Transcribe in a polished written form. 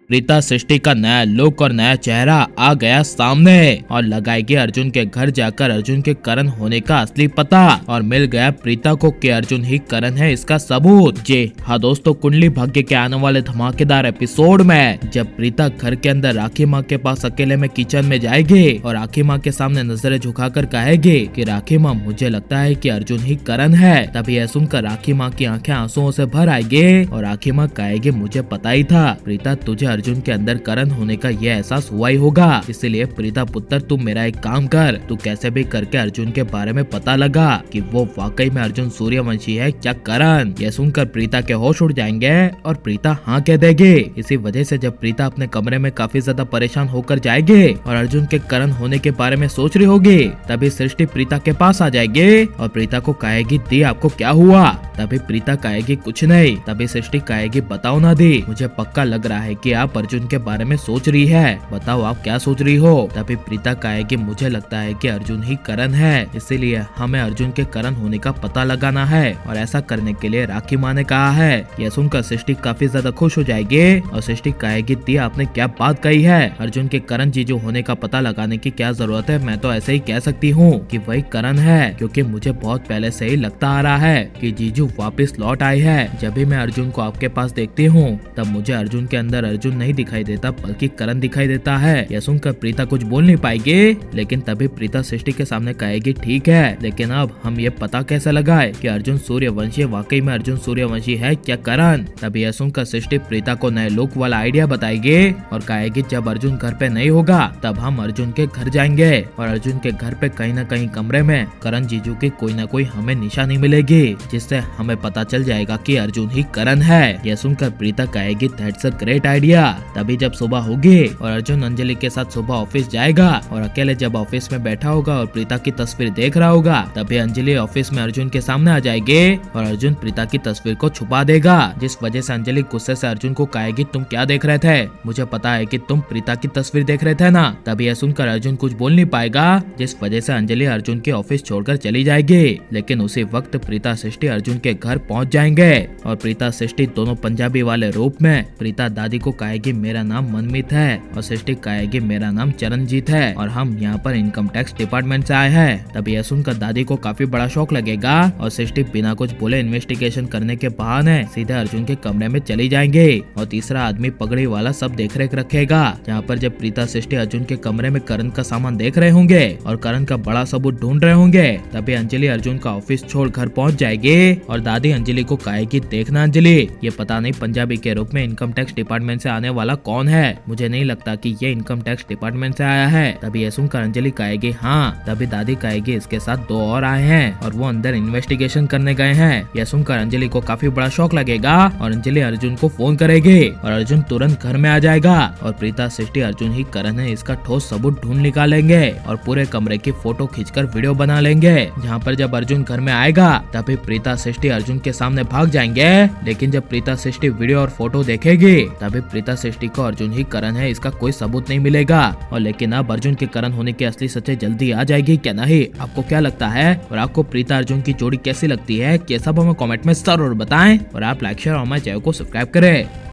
प्रीता सृष्टि का नया लुक और नया चेहरा आ गया सामने और लगाएगी अर्जुन के घर जाकर अर्जुन के करण होने का असली पता। और मिल गया प्रीता को कि अर्जुन ही करण है इसका सबूत। जी हाँ दोस्तों, कुंडली भाग्य के आने वाले धमाकेदार एपिसोड में जब प्रीता घर के अंदर राखी माँ के पास अकेले में किचन में जाएगी और राखी माँ के सामने नजरें झुकाकर कहेगी कि राखी माँ मुझे लगता है कि अर्जुन ही करण है। तभी यह सुनकर राखी माँ की आंखें आंसुओं से भर आएगी और राखी माँ कहेगी मुझे पता ही था प्रीता, तुझे अर्जुन के अंदर करण होने का ये एहसास हुआ ही होगा, इसीलिए प्रीता पुत्र तू मेरा एक काम कर, तू कैसे भी करके अर्जुन के बारे में पता लगा कि वो वाकई में अर्जुन सूर्यवंशी है क्या करण। यह सुनकर प्रीता के होश उड़ जाएंगे और प्रीता हाँ कह देगी। इसी वजह से जब प्रीता अपने कमरे में काफी ज्यादा परेशान होकर जाएगी और अर्जुन के करण होने के बारे में सोच रही होगी, तभी सृष्टि प्रीता के पास आ जाएगी और प्रीता को कहेगी दी आपको क्या हुआ। तभी प्रीता कहेगी कुछ नहीं। तभी सृष्टि कहेगी बताओ ना दी, मुझे पक्का लग रहा है कि आप अर्जुन के बारे में सोच रही है, बताओ आप क्या सोच रही हो। तभी प्रीता कहेगी मुझे लगता है कि अर्जुन ही करण है, इसीलिए हमें अर्जुन के करण होने का पता लगाना है और ऐसा करने के लिए राखी माँ ने कहा है। यह सुनकर सृष्टि काफी ज्यादा खुश हो जाएगी और सृष्टि कहेगी दी आपने क्या बात कही है, अर्जुन के करण जीजू होने का पता लगाने की क्या जरूरत है, मैं तो ऐसे ही कह सकती हूँ कि वही करण है, क्योंकि मुझे बहुत पहले से ही लगता आ रहा है कि जीजू वापस लौट आए हैं। जब भी मैं अर्जुन को आपके पास देखती हूँ तब मुझे अर्जुन के अंदर अर्जुन नहीं दिखाई देता बल्कि करण दिखाई देता है। यह सुनकर प्रीता कुछ बोल नहीं पाएगी, लेकिन तभी प्रीता सृष्टि के सामने कहेगी ठीक है, लेकिन अब हम ये पता कैसे लगाए कि अर्जुन सूर्यवंशी वाकई में अर्जुन सूर्यवंशी है क्या करण। तभी यह सुनकर सृष्टि प्रीता को नए लुक वाला आइडिया बताएगी और कहेगी जब अर्जुन घर पे नहीं होगा तब हम अर्जुन के घर जाएंगे और अर्जुन के घर पे कहीं न कहीं कमरे में करण जीजू की कोई न कोई हमें निशानी मिलेगी, जिससे हमें पता चल जाएगा कि अर्जुन ही करण है। यह सुनकर प्रीता कहेगी दैट्स अ ग्रेट आइडिया। तभी जब सुबह होगी और अर्जुन अंजलि के साथ सुबह ऑफिस जाएगा और अकेले जब ऑफिस में बैठा होगा और प्रीता की तस्वीर देख रहा होगा, तभी अंजलि ऑफिस में अर्जुन के सामने आ जाएगी और अर्जुन प्रीता की तस्वीर को छुपा देगा, जिस वजह से अंजलि गुस्से से अर्जुन को कहेगी तुम क्या देख रहे थे, मुझे पता है कि तुम प्रीता की तस्वीर देख रहे थे ना। तभी यह सुनकर अर्जुन कुछ बोल नहीं पाएगा, जिस वजह से अंजलि अर्जुन के ऑफिस छोड़कर चली जाएगी। लेकिन उसी वक्त प्रीता सृष्टि अर्जुन के घर पहुंच जाएंगे और प्रीता सृष्टि दोनों पंजाबी वाले रूप में प्रीता दादी को कहेगी मेरा नाम मनमीत है और सृष्टि कहेगी मेरा नाम चरणजीत है और हम यहाँ पर इनकम टैक्स डिपार्टमेंट से आए हैं। तभी यह सुनकर दादी को काफी बड़ा शौक लगेगा और सृष्टि बिना कुछ बोले इन्वेस्टिगेशन करने के बहाने सीधे अर्जुन के कमरे में चली जाएंगे और तीसरा आदमी पगड़ी वाला सब देख रेख रखेगा। जहाँ पर जब प्रीता सृष्टि अर्जुन के कमरे में करण का सामान देख रहे होंगे और करण का बड़ा सबूत ढूंढ रहे होंगे, तभी अंजलि अर्जुन का ऑफिस छोड़ घर पहुंच जाएगी और दादी अंजलि को कहेगी देखना अंजलि, ये पता नहीं पंजाबी के रूप में इनकम टैक्स डिपार्टमेंट से आने वाला कौन है, मुझे नहीं लगता कि ये इनकम टैक्स डिपार्टमेंट से आया है। तभी ये सुनकर अंजलि कहेगी हाँ। तभी दादी कहेगी इसके साथ दो और आए हैं और वो अंदर इन्वेस्टिगेशन करने गए हैं। यह सुनकर अंजलि को काफी बड़ा शौक लगेगा और अंजलि अर्जुन को फोन करेगी और अर्जुन तुरंत घर में आ जाएगा और प्रीता सृष्टि अर्जुन ही करण है इसका ठोस सबूत ढूंढ निकालेंगे और पूरे कमरे की फोटो खींचकर वीडियो बना लेंगे। जहाँ पर जब अर्जुन घर में आएगा तभी प्रीता सृष्टि अर्जुन के सामने भाग जाएंगे, लेकिन जब प्रीता सृष्टि वीडियो और फोटो देखेगी तभी प्रीता सृष्टि को अर्जुन ही करण है इसका कोई सबूत नहीं मिलेगा। और लेकिन अब अर्जुन के करण होने की असली सच्चाई जल्दी आ जाएगी क्या नहीं, आपको क्या लगता है और आपको प्रीता अर्जुन की जोड़ी कैसी लगती है, ये सब हमें कमेंट में जरूर बताएं और आप लाइक शेयर और हमारे चैनल को सब्सक्राइब करें।